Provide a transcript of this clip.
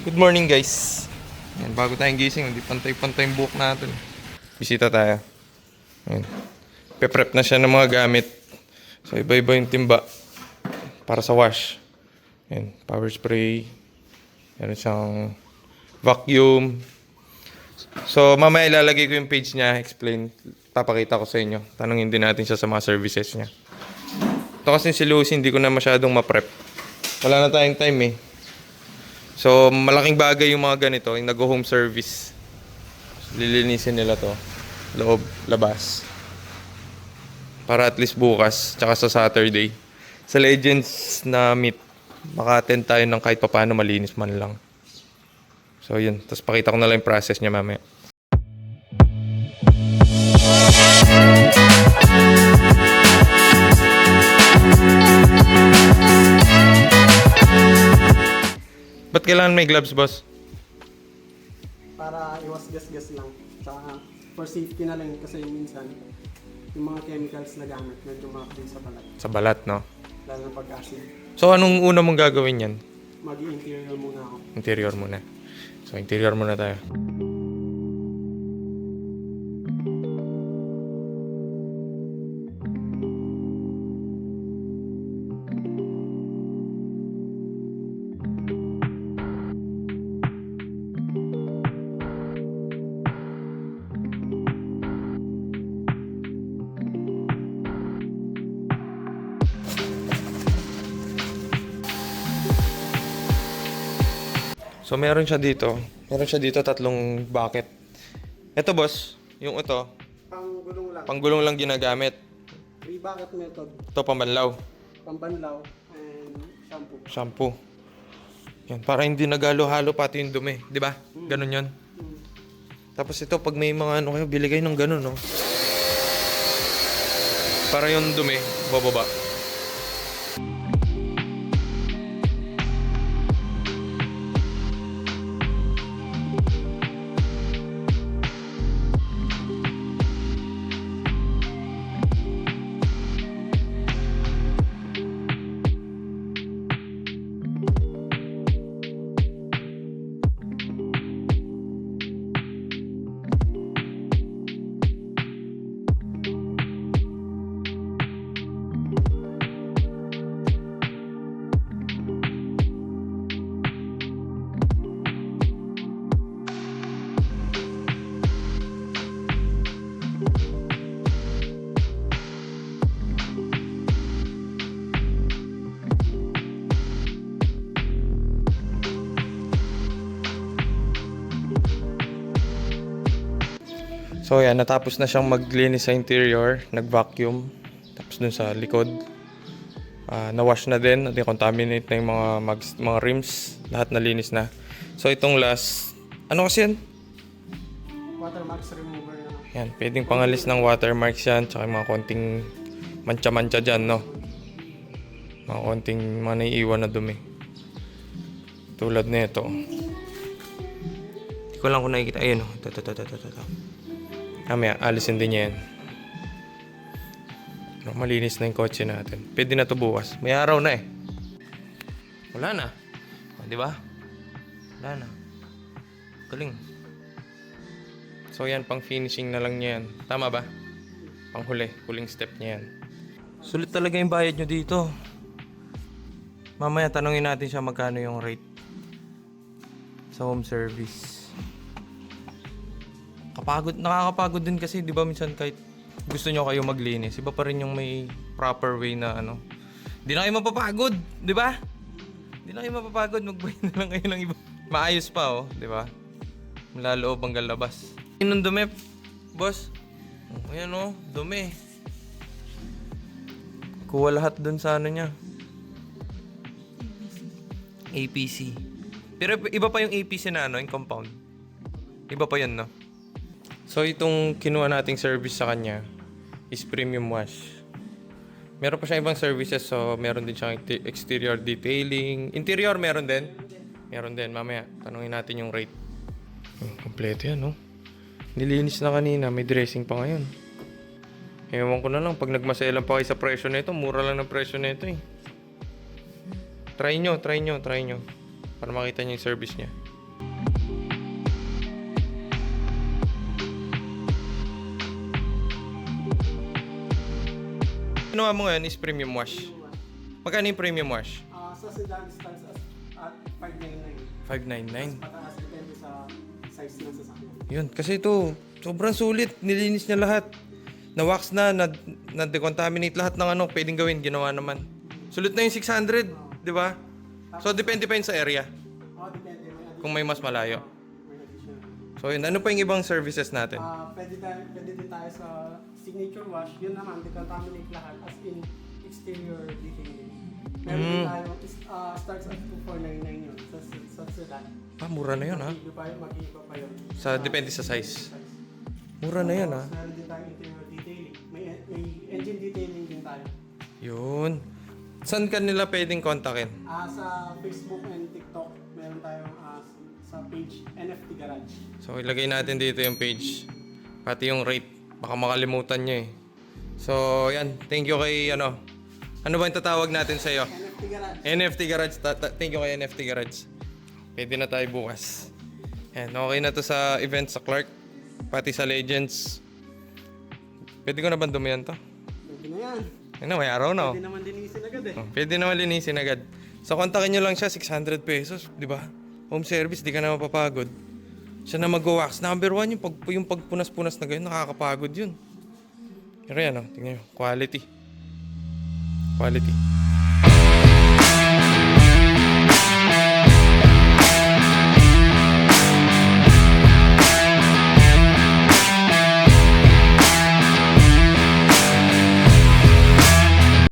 Good morning guys. Yan, bago tayong gising, hindi pantay-pantay yung buhok natin. Bisita tayo. Yan. Pe-prep na siya ng mga gamit. So iba-iba yung timba para sa wash. Yan, power spray. Meron siyang vacuum. So mamaya ilalagay ko yung page niya, explain. Papakita ko sa inyo. Tanungin din natin siya sa mga services niya. Ito kasi si Lucy, hindi ko na masyadong ma-prep. Wala na tayong time eh. So, malaking bagay yung mga ganito, yung nag-home service. Lilinisin nila to. Loob, labas. Para at least bukas, tsaka sa Saturday. Sa Legends na meet, maka-attend tayo ng kahit papaano malinis man lang. So, yun. Tapos pakita ko na lang yung process niya mamaya. Ba't kailangan may gloves, boss? Para iwas gas-gas lang. Tsaka for safety na lang kasi minsan yung mga chemicals na gamit medyo makakapin sa balat. Sa balat, no? Lalo na pag-acid. So, anong una mong gagawin yan? Mag-i-interior muna ako. Interior muna. So, interior muna tayo. So, meron siya dito. Meron siya dito tatlong bucket. Ito, boss. Yung ito. Panggulong lang. Panggulong lang ginagamit. 3 bucket method. Ito, pambanlaw. Pambanlaw and shampoo. Shampoo. Yan. Para hindi nagalo-halo pati yung dumi. Di ba? Ganun yun. Tapos ito, pag may mga ano kayo, bili kayo ng ganun, no? Para yung dumi, bababa. So yan, natapos na siyang maglinis sa interior, nag-vacuum. Tapos dun sa likod, na-wash na din, decontaminate na yung mga rims, lahat nalinis na. So itong last, ano kasi yan? Watermarks remover na. Yan, pwedeng pangalis ng watermarks yan, tsaka yung mga konting mancha-mancha dyan, no? Mga konting mga naiiwan na dumi. Tulad nito. Hindi ko lang kung nakikita. Ayun, oh. Ito. Mamaya, alisin din niya yan. Malinis na yung kotse natin. Pwede na to bukas. May araw na eh. Wala na. O, di ba? Wala na. Galing. So yan, pang finishing na lang niya yan. Tama ba? Pang huli. Huling step niya yan. Sulit talaga yung bayad nyo dito. Mamaya tanongin natin siya magkano yung rate sa home service. Nakakapagod din kasi, di ba, minsan kahit gusto nyo kayo maglinis, iba pa rin yung may proper way na ano. Di na kayo mapapagod, di ba? Di na kayo mapapagod, mag-buy na lang kayo ng iba. Maayos pa, oh, di ba? Mula loob hanggang labas. Yung dumi, boss. Ayan, oh, dumi. Kuha lahat dun sa ano niya. APC. Pero iba pa yung APC na ano, yung compound. Iba pa yun, no? So, itong kinuha nating service sa kanya is premium wash. Meron pa siyang ibang services. So, meron din siyang exterior detailing. Interior, meron din. Meron din. Mamaya, tanungin natin yung rate. Kompleto yan, no? Nilinis na kanina. May dressing pa ngayon. Ewan ko na lang. Pag nagmaselan pa kayo sa presyo nito, mura lang ng presyo nito eh. Try nyo. Para makita nyo yung service niya. ginawa mo ngayon is premium wash. Yung wash. Magkano yung premium wash? Sa sedan starts at 599. 599. Pataas depende sa size ng sasakyan. Yun, kasi ito, sobrang sulit. Nilinis niya lahat. Na-wax na-decontaminate lahat ng ano, pwedeng gawin, ginawa naman. Sulit na yung 600, di ba? So, depende pa yun sa area, Depende. kung may mas malayo. May additional. So, yun, ano pa yung ibang services natin? Pwede din tayo sa signature wash. Yun naman, decontaminate lahat as in exterior detailing. Meron din tayo, starts at 2499 yun sa sedan. Mura na yun, ha? Mag-iiba pa yun. Depende sa size. Mura na yun, ha? Meron din tayo interior detailing. May engine detailing din tayo. Yun. Saan ka nila pwedeng kontakin? Sa Facebook and TikTok, meron tayong sa page NFT Garage. So, ilagay natin dito yung page. Pati yung rate. Baka makalimutan nyo eh. So, yan. Thank you kay, ano ba yung tatawag natin sa'yo? NFT Garage. NFT Garage. Thank you kay NFT Garage. Pwede na tayo bukas. Yan. Okay na to sa event sa Clark. Pati sa Legends. Pwede ko na ba dumihan to? Pwede na yan. Ano, may araw na. Pwede naman dinisin agad eh. Pwede naman linisin agad. So, kontakin nyo lang siya, 600 pesos, di ba? Home service, di ka na mapapagod. Siya na mag-wax. Number 1, yung pagpunas-punas na ganyan, nakakapagod yun. Pero yan, tingnan nyo. Quality. Quality.